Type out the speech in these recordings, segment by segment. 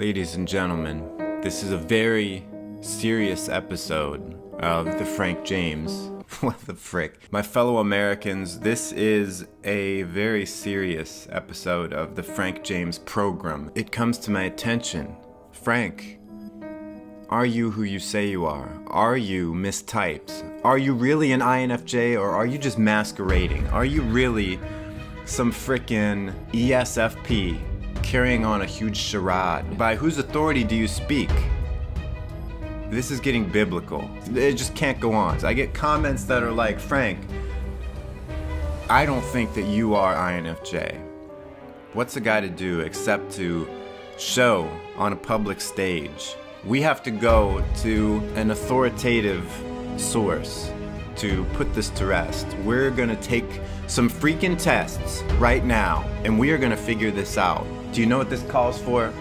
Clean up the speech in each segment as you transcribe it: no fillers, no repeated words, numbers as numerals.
Ladies and gentlemen, this is a very serious episode of the Frank James. What the frick? My fellow Americans, this is a very serious episode of the Frank James program. It comes to my attention. Frank, are you who you say you are? Are you mistyped? Are you really an INFJ, or are you just masquerading? Are you really some frickin' ESFP carrying on a huge charade? By whose authority do you speak? This is getting biblical. It just can't go on. So I get comments that are like, Frank, I don't think that you are INFJ. What's a guy to do except to show on a public stage? We have to go to an authoritative source to put this to rest. We're gonna take some freaking tests right now, and we are gonna figure this out. Do you know what this calls for?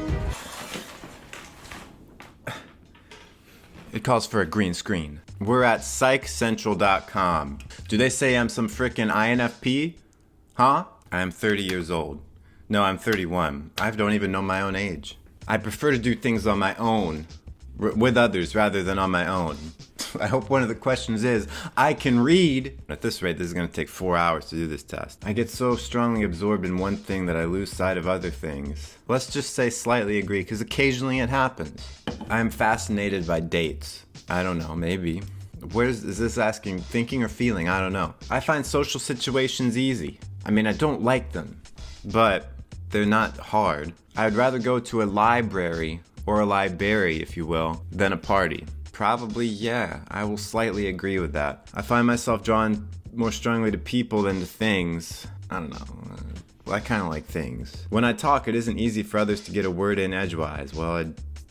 It calls for a green screen. We're at psychcentral.com. Do they say I'm some frickin' INFP? Huh? I'm 30 years old. No, I'm 31. I don't even know my own age. I prefer to do things on my own, with others rather than on my own. I hope one of the questions is, I can read. At this rate, this is going to take 4 hours to do this test. I get so strongly absorbed in one thing that I lose sight of other things. Let's just say slightly agree, because occasionally it happens. I'm fascinated by dates. I don't know, maybe. Is this asking thinking or feeling? I don't know. I find social situations easy. I mean, I don't like them, but they're not hard. I'd rather go to a library, or a library, if you will, than a party. Probably, yeah, I will slightly agree with that. I find myself drawn more strongly to people than to things. I don't know. I kind of like things. When I talk, it isn't easy for others to get a word in edgewise. Well, I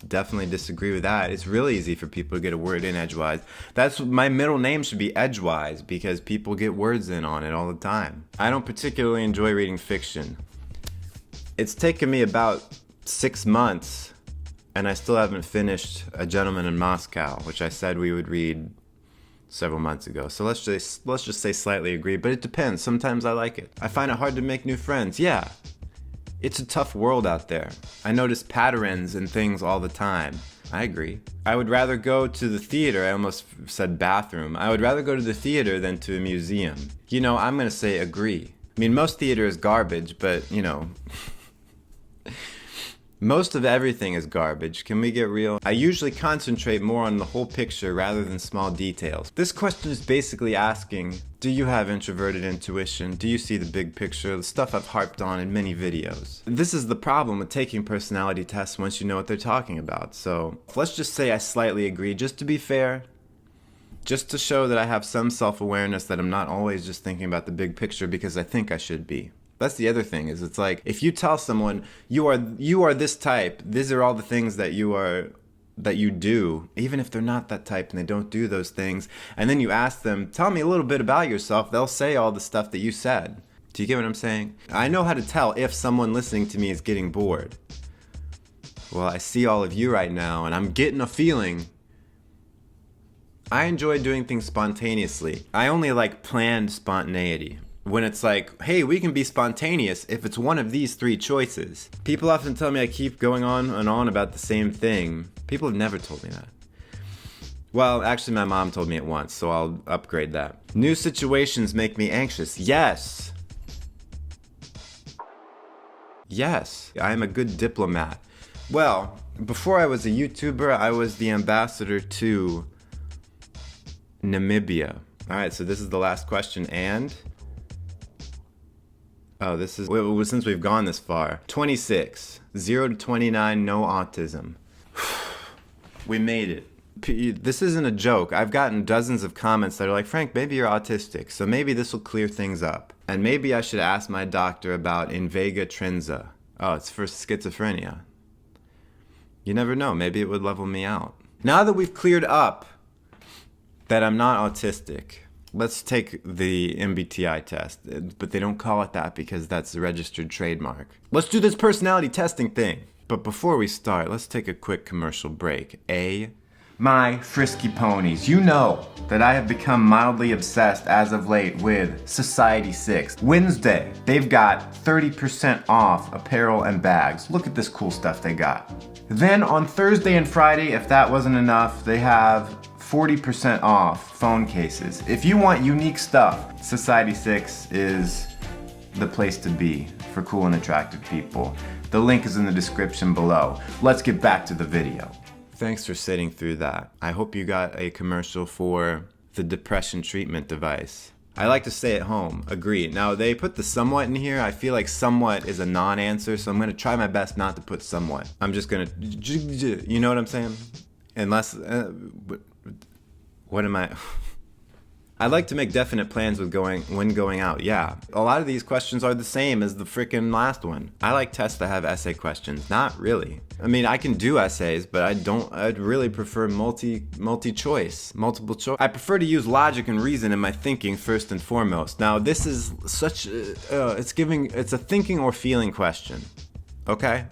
definitely disagree with that. It's really easy for people to get a word in edgewise. That's my middle name should be Edgewise, because people get words in on it all the time. I don't particularly enjoy reading fiction. It's taken me about 6 months, and I still haven't finished A Gentleman in Moscow, which I said we would read several months ago. So let's just say slightly agree, but it depends. Sometimes I like it. I find it hard to make new friends. Yeah, it's a tough world out there. I notice patterns and things all the time. I agree. I would rather go to the theater. I almost said bathroom. I would rather go to the theater than to a museum. You know, I'm going to say agree. I mean, most theater is garbage, but, you know... Most of everything is garbage. Can we get real? I usually concentrate more on the whole picture rather than small details. This question is basically asking, do you have introverted intuition? Do you see the big picture? The stuff I've harped on in many videos. This is the problem with taking personality tests once you know what they're talking about. So let's just say I slightly agree, just to be fair. Just to show that I have some self-awareness, that I'm not always just thinking about the big picture because I think I should be. That's the other thing, is it's like, if you tell someone, you are this type, these are all the things that you do, even if they're not that type and they don't do those things, and then you ask them, tell me a little bit about yourself, they'll say all the stuff that you said. Do you get what I'm saying? I know how to tell if someone listening to me is getting bored. Well, I see all of you right now, and I'm getting a feeling. I enjoy doing things spontaneously. I only like planned spontaneity. When it's like, hey, we can be spontaneous if it's one of these 3 choices. People often tell me I keep going on and on about the same thing. People have never told me that. Well, actually, my mom told me it once, so I'll upgrade that. New situations make me anxious. Yes. Yes, I am a good diplomat. Well, before I was a YouTuber, I was the ambassador to Namibia. All right, so this is the last question, and... Oh, this is, since we've gone this far. 26, 0 to 29, no autism. We made it. This isn't a joke. I've gotten dozens of comments that are like, Frank, maybe you're autistic, so maybe this will clear things up. And maybe I should ask my doctor about invega trenza. Oh, it's for schizophrenia. You never know, maybe it would level me out. Now that we've cleared up that I'm not autistic, let's take the MBTI test, but they don't call it that because that's the registered trademark. Let's do this personality testing thing. But before we start, let's take a quick commercial break. A My frisky ponies, you know that I have become mildly obsessed as of late with Society 6. Wednesday, they've got 30% off apparel and bags. Look at this cool stuff they got. Then on Thursday and Friday, if that wasn't enough, they have 40% off phone cases. If you want unique stuff, Society 6 is the place to be for cool and attractive people. The link is in the description below. Let's get back to the video. Thanks for sitting through that. I hope you got a commercial for the depression treatment device. I like to stay at home. Agree. Now they put the somewhat in here. I feel like somewhat is a non-answer, so I'm gonna try my best not to put somewhat. I'm just gonna, you know what I'm saying? Unless, what am I? I like to make definite plans with when going out. Yeah, a lot of these questions are the same as the freaking last one. I like tests that have essay questions. Not really. I mean, I can do essays, but I'd really prefer multiple choice. I prefer to use logic and reason in my thinking first and foremost. Now, this is such, it's a thinking or feeling question. Okay?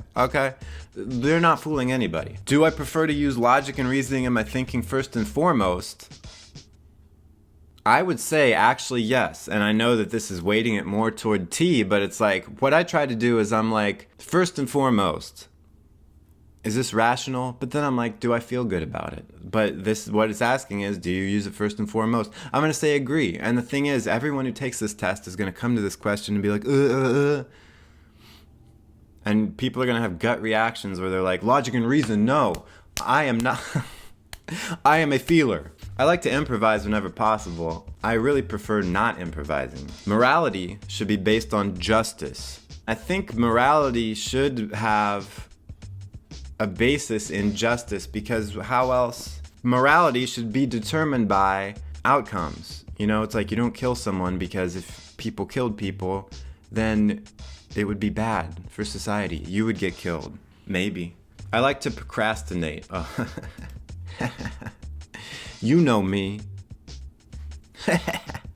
They're not fooling anybody. Do I prefer to use logic and reasoning in my thinking first and foremost? I would say actually yes, and I know that this is weighting it more toward T, but it's like, what I try to do is I'm like, first and foremost, is this rational? But then I'm like, do I feel good about it? But this, what it's asking is, do you use it first and foremost? I'm gonna say agree, and the thing is, everyone who takes this test is gonna come to this question and be like, and people are gonna have gut reactions where they're like, logic and reason, no, I am not, I am a feeler. I like to improvise whenever possible. I really prefer not improvising. Morality should be based on justice. I think morality should have a basis in justice because how else? Morality should be determined by outcomes. You know, it's like you don't kill someone because if people killed people, then it would be bad for society. You would get killed. Maybe. I like to procrastinate. Oh. You know me.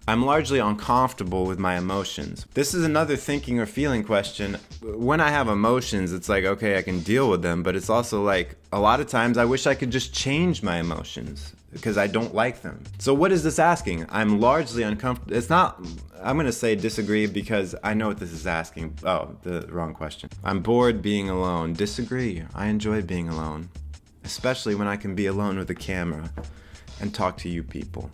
I'm largely uncomfortable with my emotions. This is another thinking or feeling question. When I have emotions, it's like, okay, I can deal with them, but it's also like, a lot of times I wish I could just change my emotions because I don't like them. So what is this asking? I'm largely uncomfortable. It's not, I'm gonna say disagree because I know what this is asking. Oh, the wrong question. I'm bored being alone. Disagree. I enjoy being alone, especially when I can be alone with a camera and talk to you people.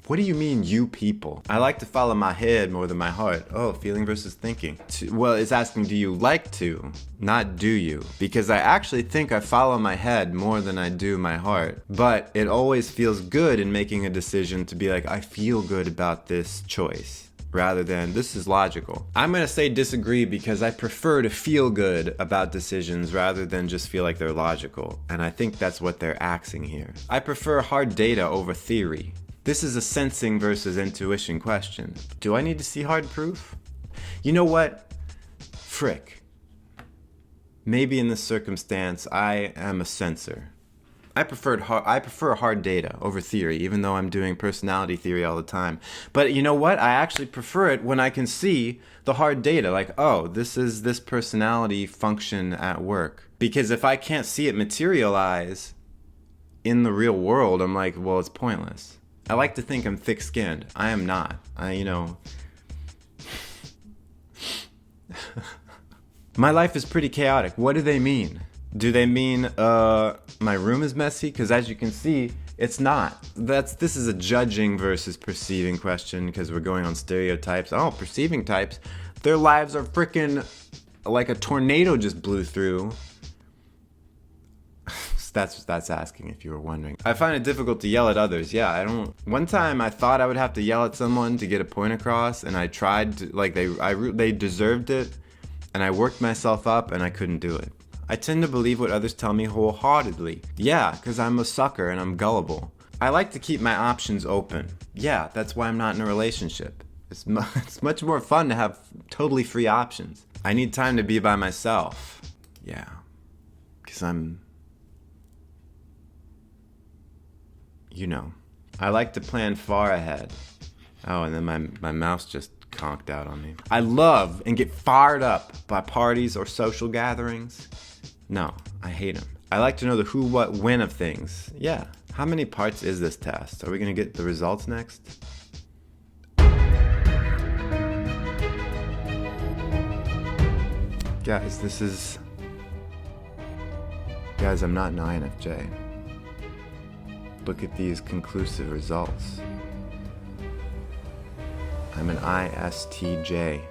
What do you mean, you people? I like to follow my head more than my heart. Oh, feeling versus thinking. Well, it's asking, do you like to, not do you? Because I actually think I follow my head more than I do my heart. But it always feels good in making a decision to be like, I feel good about this choice, rather than this is logical. I'm gonna say disagree because I prefer to feel good about decisions rather than just feel like they're logical. And I think that's what they're axing here. I prefer hard data over theory. This is a sensing versus intuition question. Do I need to see hard proof? You know what? Frick. Maybe in this circumstance, I am a sensor. I prefer hard data over theory, even though I'm doing personality theory all the time. But you know what? I actually prefer it when I can see the hard data. Like, oh, this is this personality function at work. Because if I can't see it materialize in the real world, I'm like, well, it's pointless. I like to think I'm thick-skinned. I am not. My life is pretty chaotic. What do they mean? Do they mean my room is messy? Because as you can see, it's not. This is a judging versus perceiving question because we're going on stereotypes. Oh, perceiving types, their lives are freaking like a tornado just blew through. That's asking if you were wondering. I find it difficult to yell at others. Yeah, I don't. One time I thought I would have to yell at someone to get a point across, and I tried to, like they deserved it, and I worked myself up, and I couldn't do it. I tend to believe what others tell me wholeheartedly. Yeah, because I'm a sucker and I'm gullible. I like to keep my options open. Yeah, that's why I'm not in a relationship. It's much more fun to have totally free options. I need time to be by myself. Yeah, because I'm, you know. I like to plan far ahead. Oh, and then my mouse just conked out on me. I love and get fired up by parties or social gatherings. No, I hate them. I like to know the who, what, when of things. Yeah. How many parts is this test? Are we going to get the results next? Guys, Guys, I'm not an INFJ. Look at these conclusive results. I'm an ISTJ.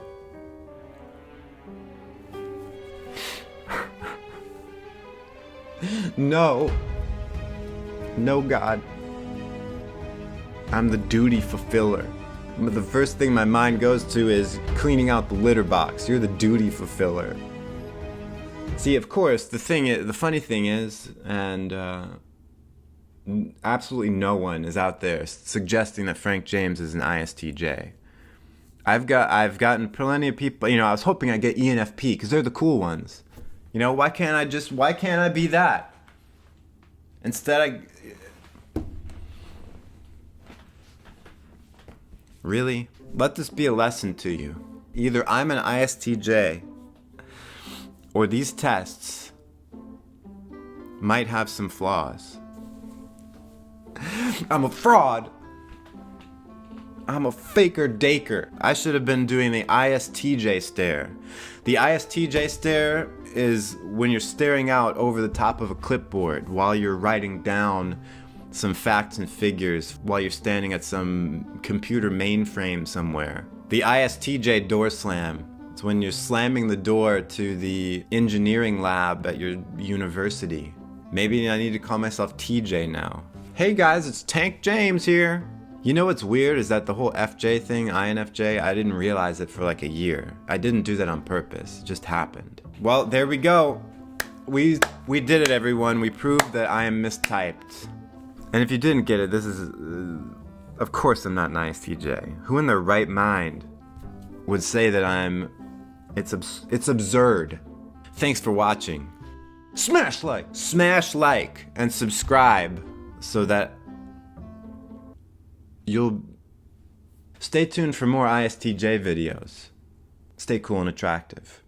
No, God. I'm the duty fulfiller. The first thing my mind goes to is cleaning out the litter box. You're the duty fulfiller. See, of course, the funny thing is, and absolutely no one is out there suggesting that Frank James is an ISTJ. I've gotten plenty of people. I was hoping I'd get ENFP because they're the cool ones. Why can't I be that? Instead, Really? Let this be a lesson to you. Either I'm an ISTJ, or these tests might have some flaws. I'm a fraud. I'm a faker-daker. I should have been doing the ISTJ stare. The ISTJ stare is when you're staring out over the top of a clipboard while you're writing down some facts and figures while you're standing at some computer mainframe somewhere. The ISTJ door slam. It's when you're slamming the door to the engineering lab at your university. Maybe I need to call myself TJ now. Hey guys, it's Tank James here. You know what's weird is that the whole FJ thing, INFJ, I didn't realize it for like a year. I didn't do that on purpose. It just happened. Well, there we go. We did it, everyone. We proved that I am mistyped. And if you didn't get it, this is... of course I'm not an ISTJ. Who in their right mind would say that I'm... It's absurd. Thanks for watching. Smash like, and subscribe so that you'll stay tuned for more ISTJ videos. Stay cool and attractive.